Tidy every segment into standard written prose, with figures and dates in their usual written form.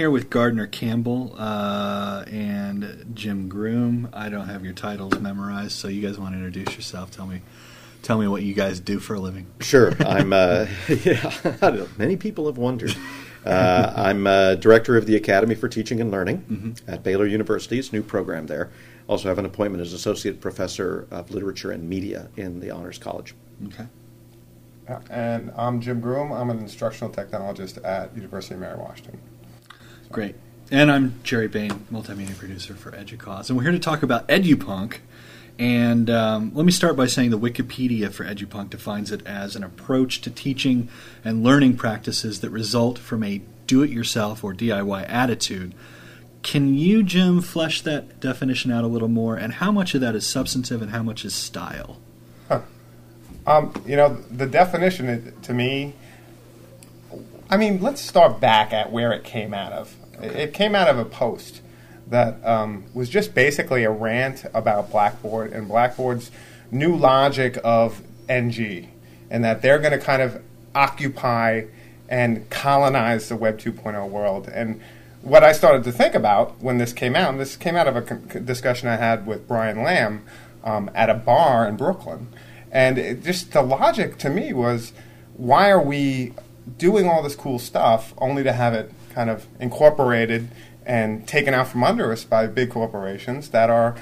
here with Gardner Campbell and Jim Groom. I don't have your titles memorized, so you guys want to introduce yourself. Tell me what you guys do for a living. Sure. I'm, many people have wondered. I'm director of the Academy for Teaching and Learning at Baylor University. It's a new program there. Also have an appointment as Associate Professor of Literature and Media in the Honors College. Okay. And I'm Jim Groom. I'm an instructional technologist at University of Mary Washington. Great. And I'm Jerry Bain, multimedia producer for educoz. And we're here to talk about Edupunk. And let me start by saying the Wikipedia for Edupunk defines it as an approach to teaching and learning practices that result from a do-it-yourself or D.I.Y. attitude. Can you, Jim, flesh that definition out a little more? And how much of that is substantive and how much is style? The definition, to me, let's start back at where it came out of. Okay. It came out of a post that was just basically a rant about Blackboard and Blackboard's new logic of NG, and that they're going to kind of occupy and colonize the Web 2.0 world. And what I started to think about when this came out, and this came out of a discussion I had with Brian Lamb at a bar in Brooklyn, and the logic to me was, why are we doing all this cool stuff only to have it kind of incorporated and taken out from under us by big corporations that are,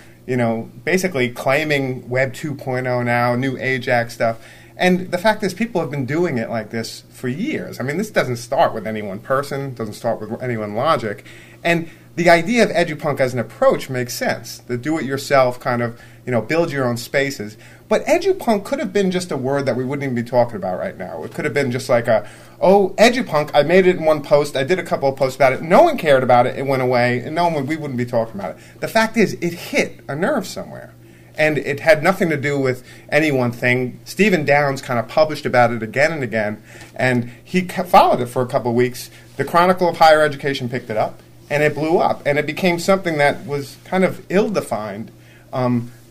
basically claiming Web 2.0 now, new Ajax stuff. And the fact is, people have been doing it like this for years. This doesn't start with any one person, doesn't start with any one logic. And the idea of Edupunk as an approach makes sense. The do-it-yourself kind of, build your own spaces. But Edupunk could have been just a word that we wouldn't even be talking about right now. It could have been just like Edupunk, I made it in one post, I did a couple of posts about it, no one cared about it, it went away, and we wouldn't be talking about it. The fact is, it hit a nerve somewhere. And it had nothing to do with any one thing. Stephen Downes kind of published about it again and again, and he followed it for a couple of weeks. The Chronicle of Higher Education picked it up, and it blew up. And it became something that was kind of ill-defined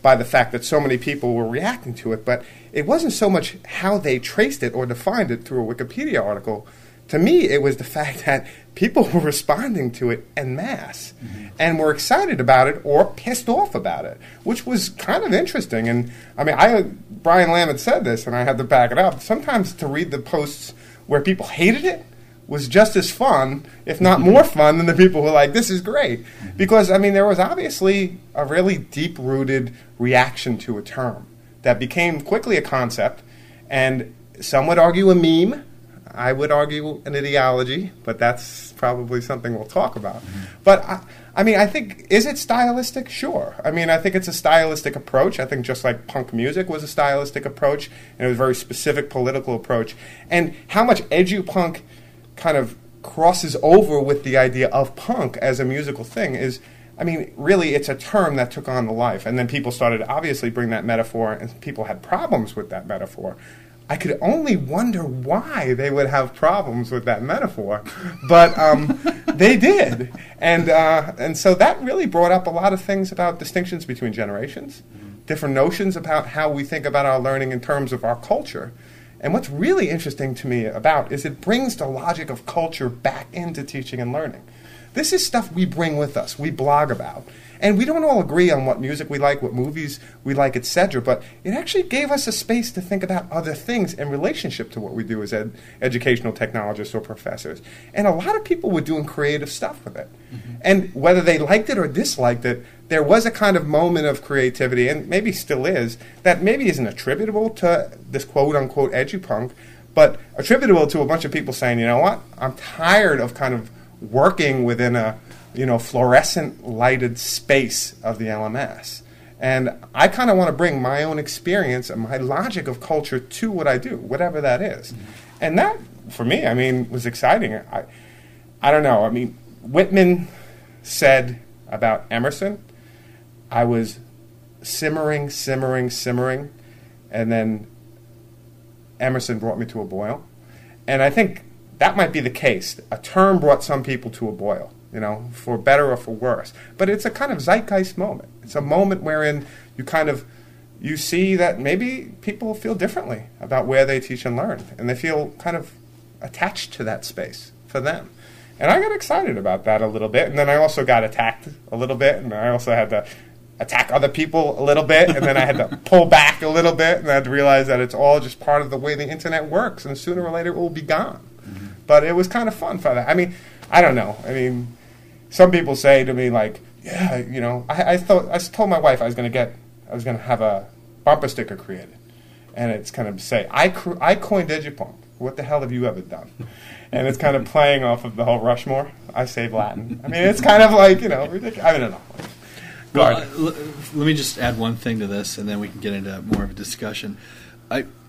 by the fact that so many people were reacting to it. But it wasn't so much how they traced it or defined it through a Wikipedia article. To me, it was the fact that people were responding to it en masse and were excited about it or pissed off about it, which was kind of interesting. And Brian Lamb had said this, and I had to back it up. Sometimes to read the posts where people hated it was just as fun, if not more fun, than the people who were like, this is great. Because, there was obviously a really deep-rooted reaction to a term that became quickly a concept, and some would argue a meme. I would argue an ideology, but that's probably something we'll talk about. But, I think, is it stylistic? Sure. I think it's a stylistic approach. I think just like punk music was a stylistic approach, and it was a very specific political approach. And how much Edupunk kind of crosses over with the idea of punk as a musical thing is, really it's a term that took on the life. And then people started to obviously bring that metaphor, and people had problems with that metaphor. I could only wonder why they would have problems with that metaphor, but they did. And so that really brought up a lot of things about distinctions between generations, different notions about how we think about our learning in terms of our culture. And what's really interesting to me about is it brings the logic of culture back into teaching and learning. This is stuff we bring with us, we blog about. And we don't all agree on what music we like, what movies we like, etc. But it actually gave us a space to think about other things in relationship to what we do as educational technologists or professors. And a lot of people were doing creative stuff with it. And whether they liked it or disliked it, there was a kind of moment of creativity, and maybe still is, that maybe isn't attributable to this quote-unquote edupunk, but attributable to a bunch of people saying, you know what, I'm tired of kind of working within a fluorescent lighted space of the LMS. And I kind of want to bring my own experience and my logic of culture to what I do, whatever that is. And that, for me, was exciting. I don't know. Whitman said about Emerson, I was simmering, and then Emerson brought me to a boil. And I think that might be the case. A term brought some people to a boil, for better or for worse. But it's a kind of zeitgeist moment. It's a moment wherein you see that maybe people feel differently about where they teach and learn, and they feel kind of attached to that space for them. And I got excited about that a little bit. And then I also got attacked a little bit. And I also had to attack other people a little bit. And then I had to pull back a little bit. And I had to realize that it's all just part of the way the internet works. And sooner or later it will be gone. Mm-hmm. But it was kind of fun for that. I mean, I don't know. I mean, some people say to me, like, yeah, you know, I told my wife I was going to have a bumper sticker created. And it's kind of say, I coined Edupunk. What the hell have you ever done? And it's kind of playing off of the whole Rushmore. I save Latin. I mean, it's kind of like, you know, ridiculous. I don't know. Well, let me just add one thing to this, and then we can get into more of a discussion.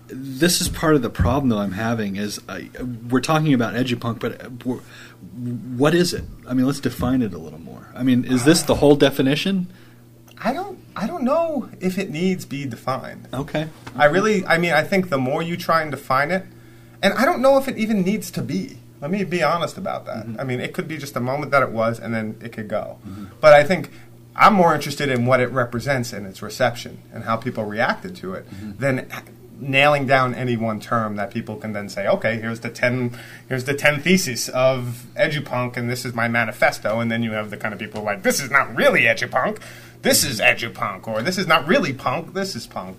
This is part of the problem, though, I'm having, is we're talking about Edupunk, but what is it? I mean, let's define it a little more. I mean, is this the whole definition? I don't know if it needs be defined. Okay. I think the more you try and define it, and I don't know if it even needs to be. Let me be honest about that. Mm-hmm. I mean, it could be just a moment that it was, and then it could go. Mm-hmm. But I think I'm more interested in what it represents and its reception and how people reacted to it than nailing down any one term that people can then say, okay, here's the 10 theses of Edupunk, and this is my manifesto. And then you have the kind of people like, this is not really Edupunk. This is Edupunk, or this is not really punk, this is punk,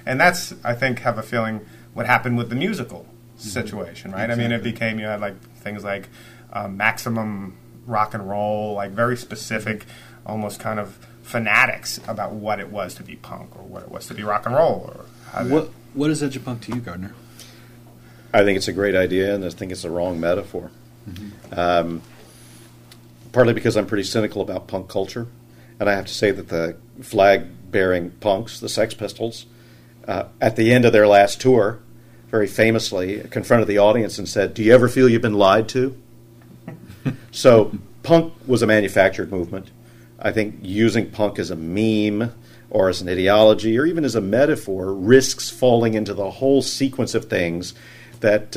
and that's, I think, have a feeling what happened with the musical situation, right? Exactly. I mean, you had like things like maximum rock and roll, like very specific, almost kind of fanatics about what it was to be punk or what it was to be rock and roll. Or what is Edupunk to you, Gardner? I think it's a great idea, and I think it's a wrong metaphor. Mm-hmm. Partly because I'm pretty cynical about punk culture. And I have to say that the flag-bearing punks, the Sex Pistols, at the end of their last tour, very famously confronted the audience and said, "Do you ever feel you've been lied to?" So punk was a manufactured movement. I think using punk as a meme or as an ideology or even as a metaphor risks falling into the whole sequence of things that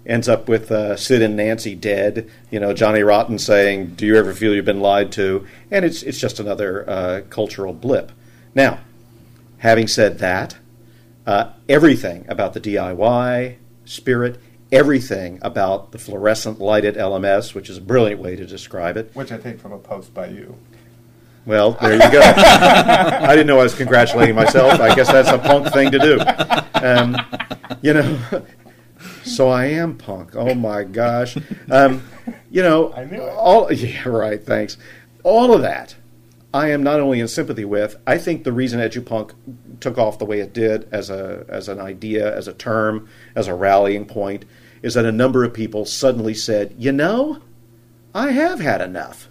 ends up with Sid and Nancy dead, Johnny Rotten saying, "Do you ever feel you've been lied to?" And it's just another cultural blip. Now, having said that, everything about the D.I.Y. spirit, everything about the fluorescent lighted LMS, which is a brilliant way to describe it. Which I take from a post by you. Well, there you go. I didn't know I was congratulating myself. I guess that's a punk thing to do. So I am punk. Oh my gosh. I knew it. Yeah, right, thanks. All of that I am not only in sympathy with, I think the reason Edupunk took off the way it did as an idea, as a term, as a rallying point, is that a number of people suddenly said, I have had enough.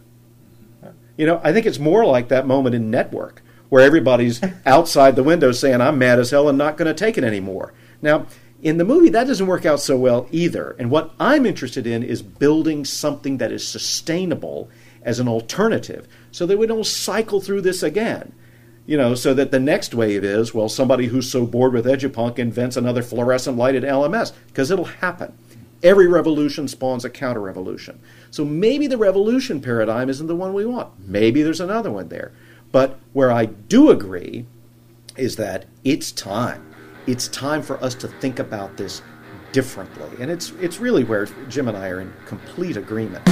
I think it's more like that moment in Network, where everybody's outside the window saying, I'm mad as hell and not going to take it anymore. Now, in the movie, that doesn't work out so well either. And what I'm interested in is building something that is sustainable as an alternative so that we don't cycle through this again. So that the next wave is, somebody who's so bored with Edupunk invents another fluorescent lighted LMS, because it'll happen. Every revolution spawns a counter-revolution. So maybe the revolution paradigm isn't the one we want. Maybe there's another one there. But where I do agree is that it's time. It's time for us to think about this differently. And it's really where Jim and I are in complete agreement.